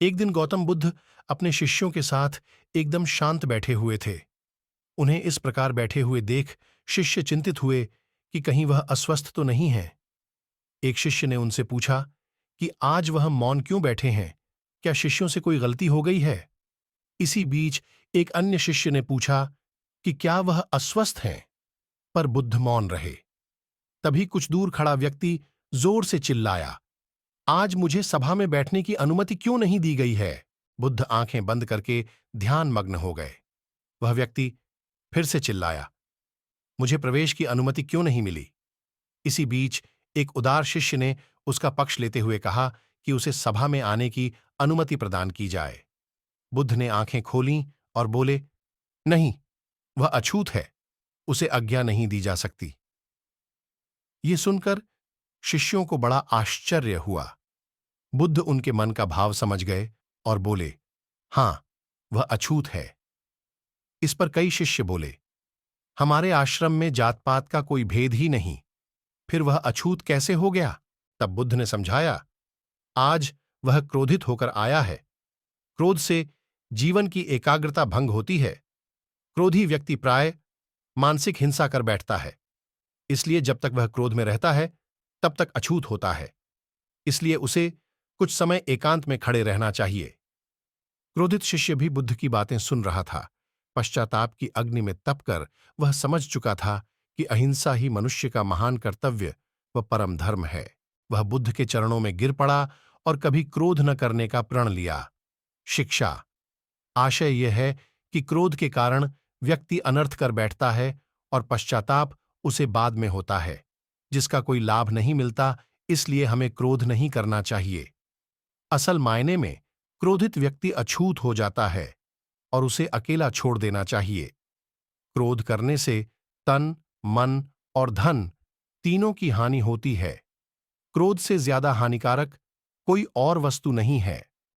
एक दिन गौतम बुद्ध अपने शिष्यों के साथ एकदम शांत बैठे हुए थे। उन्हें इस प्रकार बैठे हुए देख शिष्य चिंतित हुए कि कहीं वह अस्वस्थ तो नहीं है। एक शिष्य ने उनसे पूछा कि आज वह मौन क्यों बैठे हैं, क्या शिष्यों से कोई गलती हो गई है? इसी बीच एक अन्य शिष्य ने पूछा कि क्या वह अस्वस्थ हैं? पर बुद्ध मौन रहे। तभी कुछ दूर खड़ा व्यक्ति जोर से चिल्लाया, आज मुझे सभा में बैठने की अनुमति क्यों नहीं दी गई है? बुद्ध आंखें बंद करके ध्यान मग्न हो गए। वह व्यक्ति फिर से चिल्लाया, मुझे प्रवेश की अनुमति क्यों नहीं मिली? इसी बीच एक उदार शिष्य ने उसका पक्ष लेते हुए कहा कि उसे सभा में आने की अनुमति प्रदान की जाए। बुद्ध ने आंखें खोलीं और बोले, नहीं, वह अछूत है, उसे आज्ञा नहीं दी जा सकती। ये सुनकर शिष्यों को बड़ा आश्चर्य हुआ। बुद्ध उनके मन का भाव समझ गए और बोले, हां, वह अछूत है। इस पर कई शिष्य बोले, हमारे आश्रम में जात पात का कोई भेद ही नहीं, फिर वह अछूत कैसे हो गया? तब बुद्ध ने समझाया, आज वह क्रोधित होकर आया है। क्रोध से जीवन की एकाग्रता भंग होती है। क्रोधी व्यक्ति प्राय मानसिक हिंसा कर बैठता है। इसलिए जब तक वह क्रोध में रहता है तब तक अछूत होता है। इसलिए उसे कुछ समय एकांत में खड़े रहना चाहिए। क्रोधित शिष्य भी बुद्ध की बातें सुन रहा था। पश्चाताप की अग्नि में तपकर वह समझ चुका था कि अहिंसा ही मनुष्य का महान कर्तव्य व परम धर्म है। वह बुद्ध के चरणों में गिर पड़ा और कभी क्रोध न करने का प्रण लिया। शिक्षा। आशय यह है कि क्रोध के कारण व्यक्ति अनर्थ कर बैठता है और पश्चाताप उसे बाद में होता है, जिसका कोई लाभ नहीं मिलता। इसलिए हमें क्रोध नहीं करना चाहिए। असल मायने में क्रोधित व्यक्ति अछूत हो जाता है और उसे अकेला छोड़ देना चाहिए। क्रोध करने से तन, मन और धन तीनों की हानि होती है। क्रोध से ज्यादा हानिकारक कोई और वस्तु नहीं है।